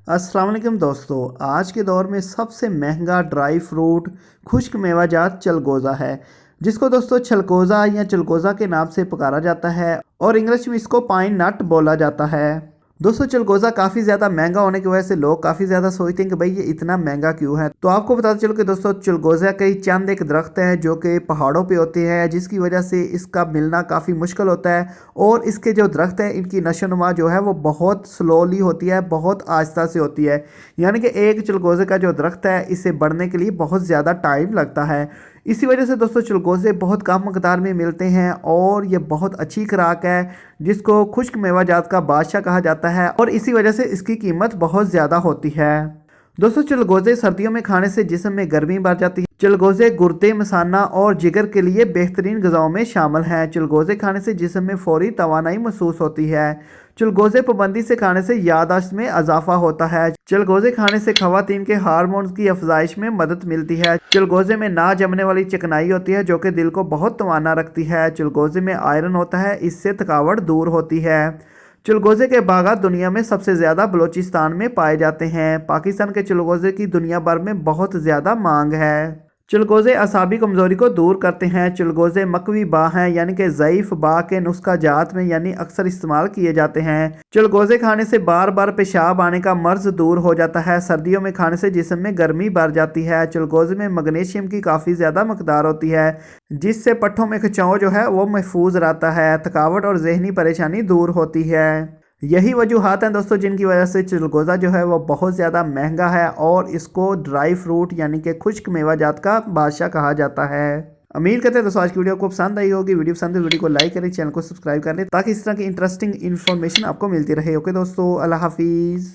अस्सलाम वालेकुम दोस्तों, आज के दौर में सबसे महंगा ड्राई फ्रूट खुश्क मेवाजात चलगोज़ा है, जिसको दोस्तों चलगोज़ा या चलगोज़ा के नाम से पुकारा जाता है और इंग्लिश में इसको पाइन नट बोला जाता है। दोस्तों चलगोज़ा काफ़ी ज़्यादा महंगा होने की वजह से लोग काफ़ी ज़्यादा सोचते हैं कि भाई ये इतना महंगा क्यों है। तो आपको बताते चलो कि दोस्तों चलगोज़ा कई चंद एक दरख्त है जो कि पहाड़ों पे होते हैं, जिसकी वजह से इसका मिलना काफ़ी मुश्किल होता है और इसके जो दरख्त है इनकी नशोनुमा जो है वो बहुत स्लोली होती है, बहुत आहिस्ता से होती है। यानी कि एक चलगोज़े का जो दरख्त है इसे बढ़ने के लिए बहुत ज़्यादा टाइम लगता है। इसी वजह से दोस्तों चलगोज़े बहुत कम मकदार में मिलते हैं और ये बहुत अच्छी खुराक है, जिसको खुश्क मेवाजात का बादशाह कहा जाता है और इसी वजह से इसकी कीमत बहुत ज़्यादा होती है। दोस्तों चलगोज़े सर्दियों में खाने से जिस्म में गर्मी बढ़ जाती है। चलगोज़े गुर्दे, मसाना और जिगर के लिए बेहतरीन ग़िज़ाओं में शामिल हैं। चलगोज़े खाने से जिस्म में फ़ौरी तवानाई महसूस होती है। चलगोज़े पाबंदी से खाने से याददाश्त में इजाफा होता है। चलगोज़े खाने से ख़वातीन के हार्मोन्स की अफजाइश में मदद मिलती है। चलगोज़े में ना जमने वाली चिकनाई होती है जो कि दिल को बहुत तवाना रखती है। चलगोज़े में आयरन होता है, इससे थकावट दूर होती है। चलगोज़े के बागात दुनिया में सबसे ज़्यादा बलूचिस्तान में पाए जाते हैं। पाकिस्तान के चलगोज़े की दुनिया भर में बहुत ज़्यादा मांग है। चलगोज़े असाबी कमज़ोरी को दूर करते हैं। चलगोज़े मकवी बा हैं, यानी कि ज़ईफ़ बा के नुस्खा जात में यानी अक्सर इस्तेमाल किए जाते हैं। चलगोज़े खाने से बार बार पेशाब आने का मर्ज़ दूर हो जाता है। सर्दियों में खाने से जिस्म में गर्मी बढ़ जाती है। चलगोज़े में मैग्नीशियम की काफ़ी ज़्यादा मकदार होती है, जिससे पट्ठों में खिंचाव जो है वो महफूज रहता है। थकावट और जहनी परेशानी दूर होती है। यही वजूहात हैं दोस्तों जिनकी वजह से चलगोज़ा जो है वो बहुत ज़्यादा महंगा है और इसको ड्राई फ्रूट यानी कि खुश्क मेवाजात का बादशाह कहा जाता है। उम्मीद करते हैं दोस्तों आज की वीडियो आपको पसंद आई होगी। वीडियो पसंद है वीडियो को लाइक करें, चैनल को सब्सक्राइब कर लें ताकि इस तरह की इंटरेस्टिंग इन्फॉर्मेशन आपको मिलती रहे। ओके दोस्तों, अल्लाह हाफिज़।